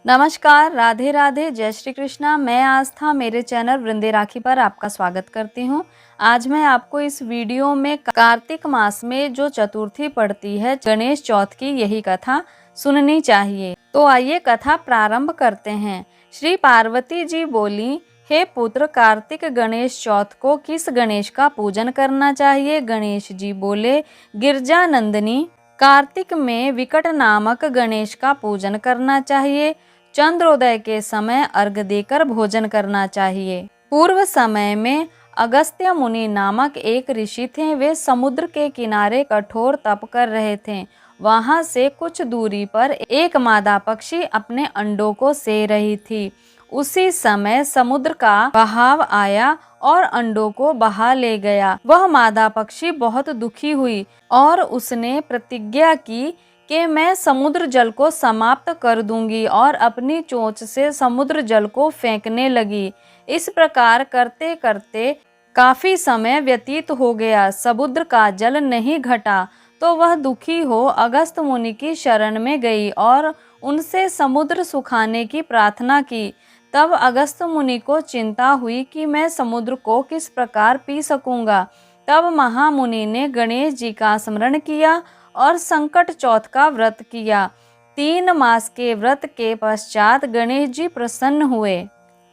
नमस्कार, राधे राधे, जय श्री कृष्णा। मैं आस्था मेरे चैनल वृंदे राखी पर आपका स्वागत करती हूँ। आज मैं आपको इस वीडियो में कार्तिक मास में जो चतुर्थी पड़ती है गणेश चौथ की, यही कथा सुननी चाहिए। तो आइए कथा प्रारंभ करते हैं। श्री पार्वती जी बोली, हे पुत्र, कार्तिक गणेश चौथ को किस गणेश का पूजन करना चाहिए? गणेश जी बोले, गिरजा नंदिनी कार्तिक में विकट नामक गणेश का पूजन करना चाहिए। चंद्रोदय के समय अर्घ देकर भोजन करना चाहिए। पूर्व समय में अगस्त्य मुनि नामक एक ऋषि थे। वे समुद्र के किनारे कठोर तप कर रहे थे। वहां से कुछ दूरी पर एक मादा पक्षी अपने अंडों को से रही थी। उसी समय समुद्र का बहाव आया और अंडों को बहा ले गया। वह मादा पक्षी बहुत दुखी हुई और उसने प्रतिज्ञा की कि मैं समुद्र जल को समाप्त कर दूंगी और अपनी चोंच से समुद्र जल को फेंकने लगी। इस प्रकार करते करते काफी समय व्यतीत हो गया। समुद्र का जल नहीं घटा तो वह दुखी हो अगस्त मुनि की शरण में गई और उनसे समुद्र सुखाने की प्रार्थना की। तब अगस्त मुनि को चिंता हुई कि मैं समुद्र को किस प्रकार पी सकूंगा। तब महामुनि ने गणेश जी का स्मरण किया और संकट चौथ का व्रत किया। 3 मास के व्रत के पश्चात गणेश जी प्रसन्न हुए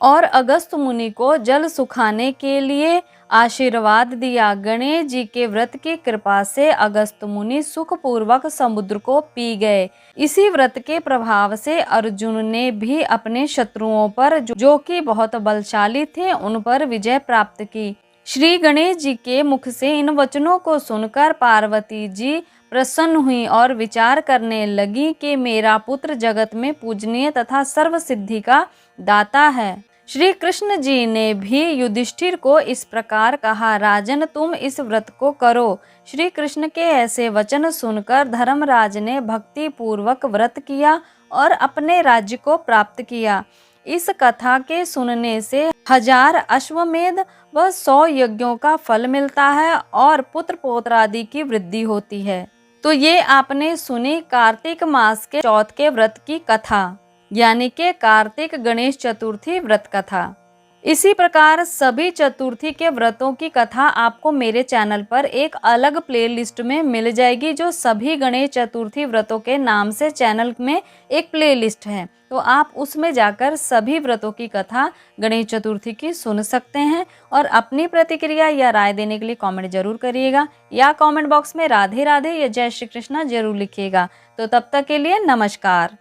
और अगस्त मुनि को जल सुखाने के लिए आशीर्वाद दिया। गणेश जी के व्रत की कृपा से अगस्त मुनि सुखपूर्वक समुद्र को पी गए। इसी व्रत के प्रभाव से अर्जुन ने भी अपने शत्रुओं पर, जो कि बहुत बलशाली थे, उन पर विजय प्राप्त की। श्री गणेश जी के मुख से इन वचनों को सुनकर पार्वती जी प्रसन्न हुई और विचार करने लगी कि मेरा पुत्र जगत में पूजनीय तथा सर्व सिद्धि का दाता है। श्री कृष्ण जी ने भी युधिष्ठिर को इस प्रकार कहा, राजन, तुम इस व्रत को करो। श्री कृष्ण के ऐसे वचन सुनकर धर्मराज ने भक्ति पूर्वक व्रत किया और अपने राज्य को प्राप्त किया। इस कथा के सुनने से 1000 अश्वमेध व 100 यज्ञों का फल मिलता है और पुत्र पौत्रादि की वृद्धि होती है। तो ये आपने सुनी कार्तिक मास के चौथ के व्रत की कथा, यानी कि कार्तिक गणेश चतुर्थी व्रत कथा। इसी प्रकार सभी चतुर्थी के व्रतों की कथा आपको मेरे चैनल पर एक अलग प्लेलिस्ट में मिल जाएगी, जो सभी गणेश चतुर्थी व्रतों के नाम से चैनल में एक प्लेलिस्ट है। तो आप उसमें जाकर सभी व्रतों की कथा गणेश चतुर्थी की सुन सकते हैं। और अपनी प्रतिक्रिया या राय देने के लिए कमेंट जरूर करिएगा, या कमेंट बॉक्स में राधे राधे या जय श्री कृष्णा जरूर लिखिएगा। तो तब तक के लिए नमस्कार।